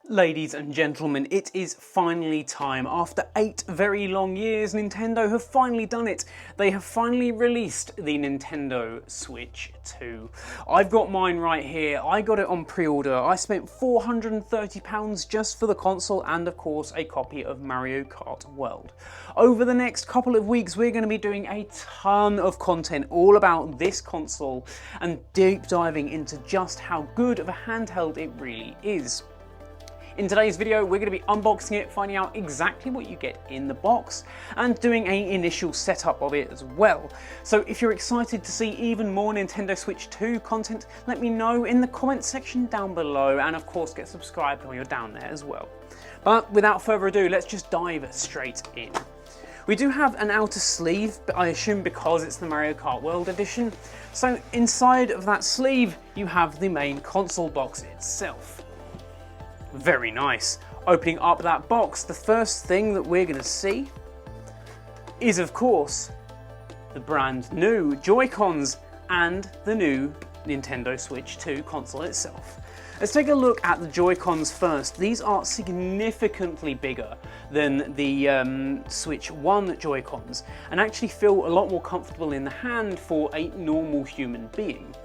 Ladies and gentlemen, it is finally time. After 8 very long years, Nintendo have finally done it. They have finally released the Nintendo Switch 2. I've got mine right here. I got it on pre-order. I spent £430 just for the console and of course a copy of Mario Kart World. Over the next couple of weeks, we're going to be doing a ton of content all about this console and deep diving into just how good of a handheld it really is. In today's video, we're going to be unboxing it, finding out exactly what you get in the box, and doing an initial setup of it as well. So if you're excited to see even more Nintendo Switch 2 content, let me know in the comments section down below, and of course get subscribed while you're down there as well. But without further ado, let's just dive straight in. We do have an outer sleeve, but I assume because it's the Mario Kart World edition. So inside of that sleeve, you have the main console box itself. Very nice. Opening up that box, the first thing that we're going to see is, of course, the brand new Joy-Cons and the new Nintendo Switch 2 console itself. Let's take a look at the Joy-Cons first. These are significantly bigger than the Switch 1 Joy-Cons and actually feel a lot more comfortable in the hand for a normal human being.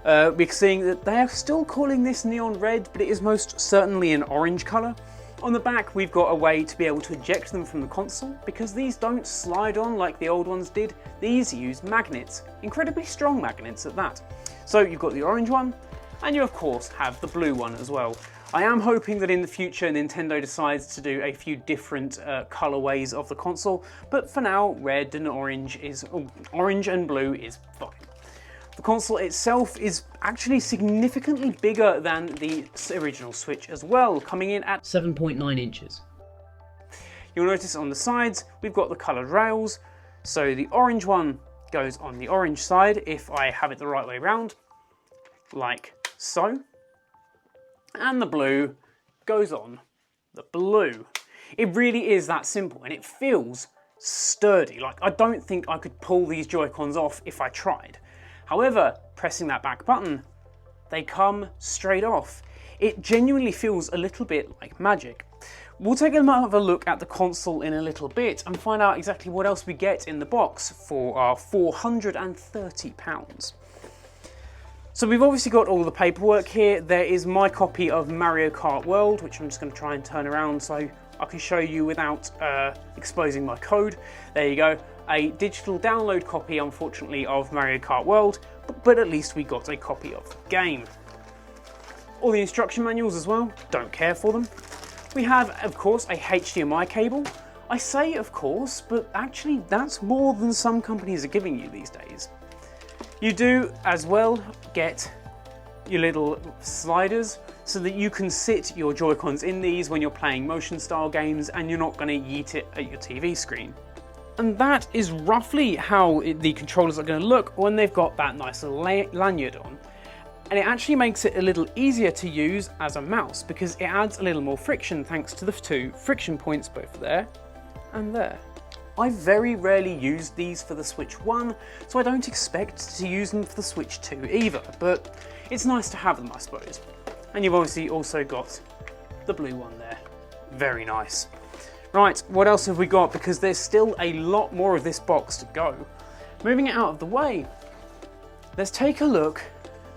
We're seeing that they are still calling this neon red, but it is most certainly an orange colour. On the back, we've got a way to be able to eject them from the console, because these don't slide on like the old ones did. These use magnets, incredibly strong magnets at that. So you've got the orange one, and you of course have the blue one as well. I am hoping that in the future Nintendo decides to do a few different colourways of the console, but for now, red and orange and blue is fine. The console itself is actually significantly bigger than the original Switch as well, coming in at 7.9 inches. You'll notice on the sides we've got the coloured rails, so the orange one goes on the orange side if I have it the right way round, like so, and the blue goes on the blue. It really is that simple, and it feels sturdy. Like, I don't think I could pull these Joy-Cons off if I tried. However, pressing that back button, they come straight off. It genuinely feels a little bit like magic. We'll take another look at the console in a little bit and find out exactly what else we get in the box for our £430. So we've obviously got all the paperwork here. There is my copy of Mario Kart World, which I'm just going to try and turn around so I can show you without exposing my code. There you go. A digital download copy, unfortunately, of Mario Kart World, but at least we got a copy of the game. All the instruction manuals as well, don't care for them. We have, of course, a HDMI cable. I say of course, but actually that's more than some companies are giving you these days. You do as well get your little sliders so that you can sit your Joy-Cons in these when you're playing motion style games and you're not going to yeet it at your TV screen. And that is roughly how the controllers are going to look when they've got that nice lanyard on. And it actually makes it a little easier to use as a mouse because it adds a little more friction thanks to the 2 friction points both there and there. I very rarely used these for the Switch 1, so I don't expect to use them for the Switch 2 either, but it's nice to have them, I suppose. And you've obviously also got the blue one there. Very nice. Right, what else have we got? Because there's still a lot more of this box to go. Moving it out of the way, let's take a look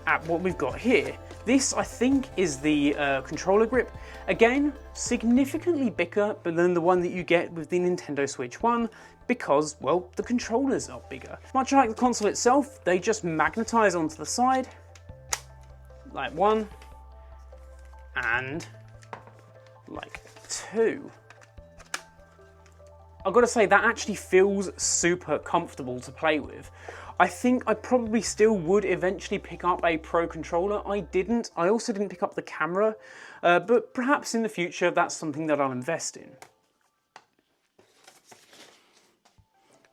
at what we've got here. This, I think, is the controller grip. Again, significantly bigger than the one that you get with the Nintendo Switch 1 because, well, the controllers are bigger. Much like the console itself, they just magnetize onto the side, like 1 and like 2. I've got to say, that actually feels super comfortable to play with. I think I probably still would eventually pick up a Pro controller. I didn't. I also didn't pick up the camera, but perhaps in the future that's something that I'll invest in.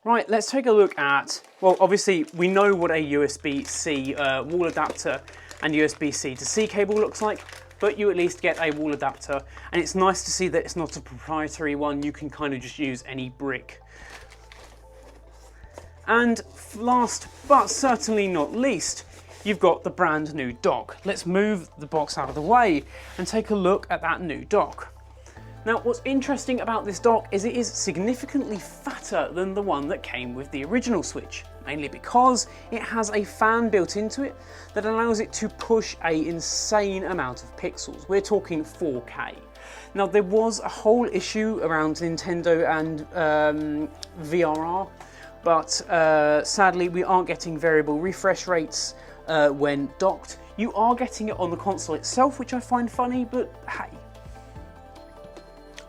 Right, let's take a look at, well, obviously we know what a USB-C wall adapter and USB-C to C cable looks like, but you at least get a wall adapter, and it's nice to see that it's not a proprietary one. You can kind of just use any brick. And last but certainly not least you've got the brand new dock. Let's move the box out of the way and take a look at that new dock. Now, what's interesting about this dock is it is significantly fatter than the one that came with the original Switch, mainly because it has a fan built into it that allows it to push an insane amount of pixels. We're talking 4K. Now, there was a whole issue around Nintendo and VRR, but sadly we aren't getting variable refresh rates when docked. You are getting it on the console itself, which I find funny, but hey.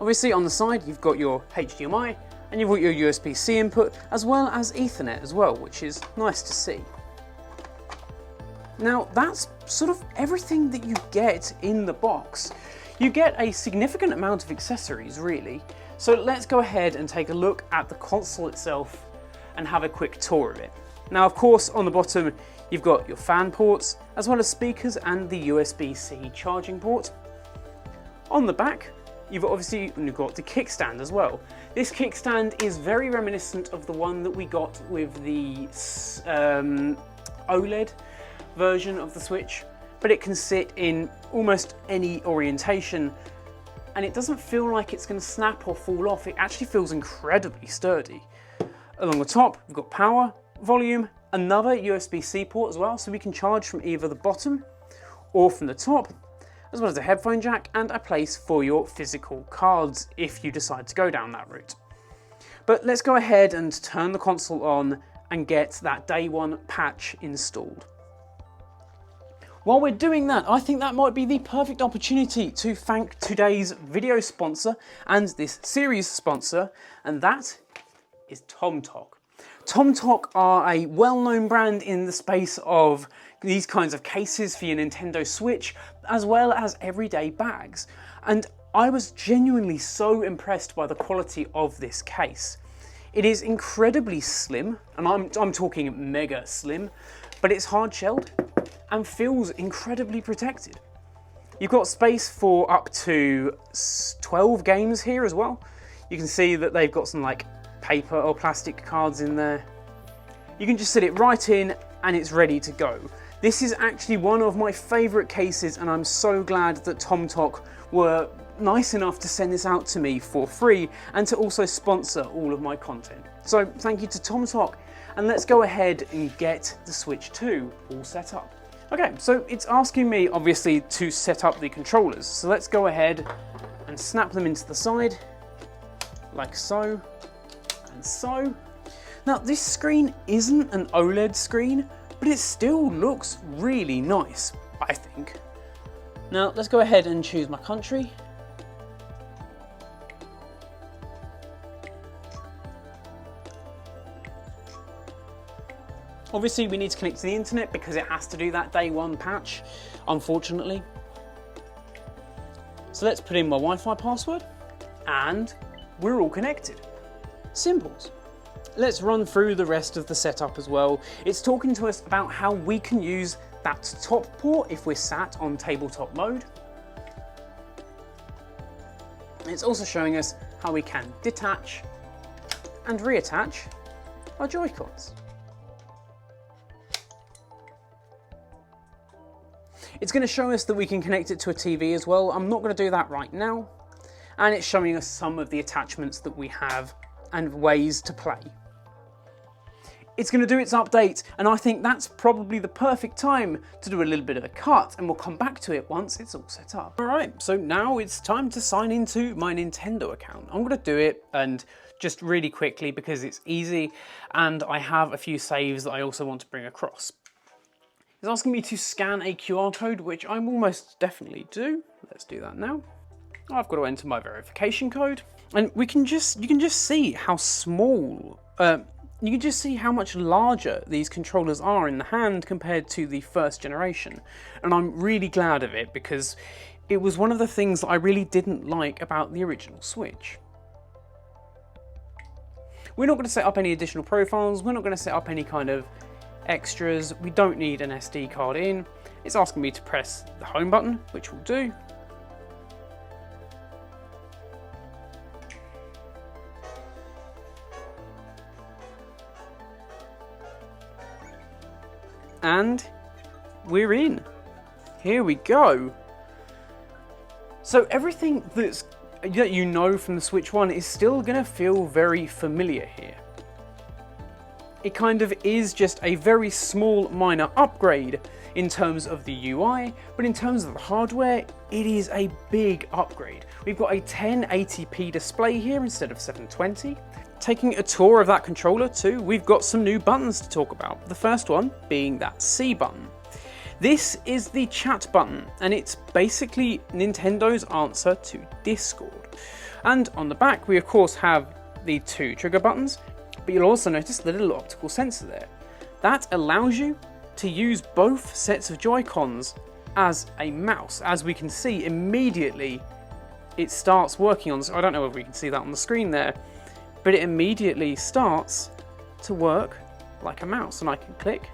Obviously on the side you've got your HDMI and you've got your USB-C input as well as Ethernet as well, which is nice to see. Now that's sort of everything that you get in the box. You get a significant amount of accessories really, so let's go ahead and take a look at the console itself and have a quick tour of it. Now of course on the bottom you've got your fan ports as well as speakers and the USB-C charging port. On the back you've got the kickstand as well. This kickstand is very reminiscent of the one that we got with the OLED version of the Switch, but it can sit in almost any orientation and it doesn't feel like it's going to snap or fall off. It actually feels incredibly sturdy. Along the top we've got power, volume, another USB-C port as well, so we can charge from either the bottom or from the top, as well as a headphone jack and a place for your physical cards if you decide to go down that route. But let's go ahead and turn the console on and get that day one patch installed. While we're doing that, I think that might be the perfect opportunity to thank today's video sponsor and this series sponsor, and that is TomTok. TomTok are a well-known brand in the space of these kinds of cases for your Nintendo Switch, as well as everyday bags. And I was genuinely so impressed by the quality of this case. It is incredibly slim, and I'm talking mega slim, but it's hard-shelled and feels incredibly protected. You've got space for up to 12 games here as well. You can see that they've got some like paper or plastic cards in there. You can just sit it right in and it's ready to go. This is actually one of my favourite cases and I'm so glad that TomTok were nice enough to send this out to me for free and to also sponsor all of my content. So thank you to TomTok, and let's go ahead and get the Switch 2 all set up. Okay, so it's asking me obviously to set up the controllers, so let's go ahead and snap them into the side like so and so. Now this screen isn't an OLED screen, but it still looks really nice, I think. Now let's go ahead and choose my country. Obviously we need to connect to the internet because it has to do that day one patch, unfortunately. So let's put in my Wi-Fi password and we're all connected. Simples. Let's run through the rest of the setup as well. It's talking to us about how we can use that top port if we're sat on tabletop mode. It's also showing us how we can detach and reattach our Joy-Cons. It's going to show us that we can connect it to a TV as well. I'm not going to do that right now. And it's showing us some of the attachments that we have and ways to play. It's going to do its update, and I think that's probably the perfect time to do a little bit of a cut, and we'll come back to it once it's all set up. Alright, so now it's time to sign into my Nintendo account. I'm going to do it, and just really quickly because it's easy, and I have a few saves that I also want to bring across. It's asking me to scan a QR code, which I almost definitely do. Let's do that now. I've got to enter my verification code, and you can just see how small, you can just see how much larger these controllers are in the hand compared to the first generation. And I'm really glad of it because it was one of the things that I really didn't like about the original Switch. We're not going to set up any additional profiles, we're not going to set up any kind of extras, we don't need an SD card in. It's asking me to press the home button, which we'll do. And we're in. Here we go. So everything that you know from the Switch 1 is still going to feel very familiar here. It kind of is just a very small minor upgrade in terms of the UI, but in terms of the hardware, it is a big upgrade. We've got a 1080p display here instead of 720. Taking a tour of that controller too, we've got some new buttons to talk about. The first one being that C button. This is the chat button, and it's basically Nintendo's answer to Discord. And on the back, we of course have the 2 trigger buttons, but you'll also notice the little optical sensor there. That allows you to use both sets of Joy-Cons as a mouse. As we can see, immediately it starts working on this. I don't know if we can see that on the screen there, but it immediately starts to work like a mouse, and I can click.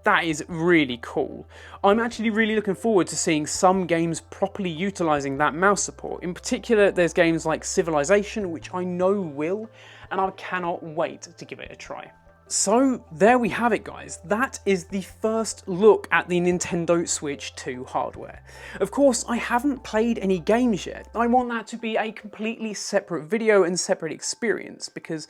That is really cool. I'm actually really looking forward to seeing some games properly utilising that mouse support. In particular, there's games like Civilization, which I know will, and I cannot wait to give it a try. So there we have it, guys. That is the first look at the Nintendo Switch 2 hardware. Of course, I haven't played any games yet. I want that to be a completely separate video and separate experience, because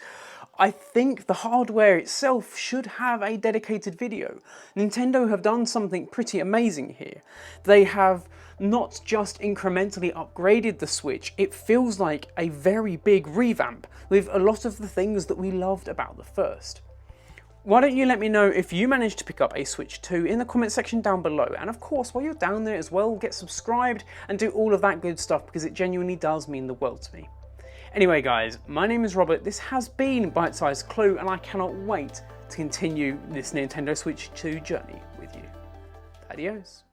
I think the hardware itself should have a dedicated video. Nintendo have done something pretty amazing here. They have not just incrementally upgraded the Switch, it feels like a very big revamp with a lot of the things that we loved about the first. Why don't you let me know if you managed to pick up a Switch 2 in the comment section down below, and of course while you're down there as well, get subscribed and do all of that good stuff, because it genuinely does mean the world to me. Anyway guys, my name is Robert, this has been Bite Sized Clue, and I cannot wait to continue this Nintendo Switch 2 journey with you. Adios.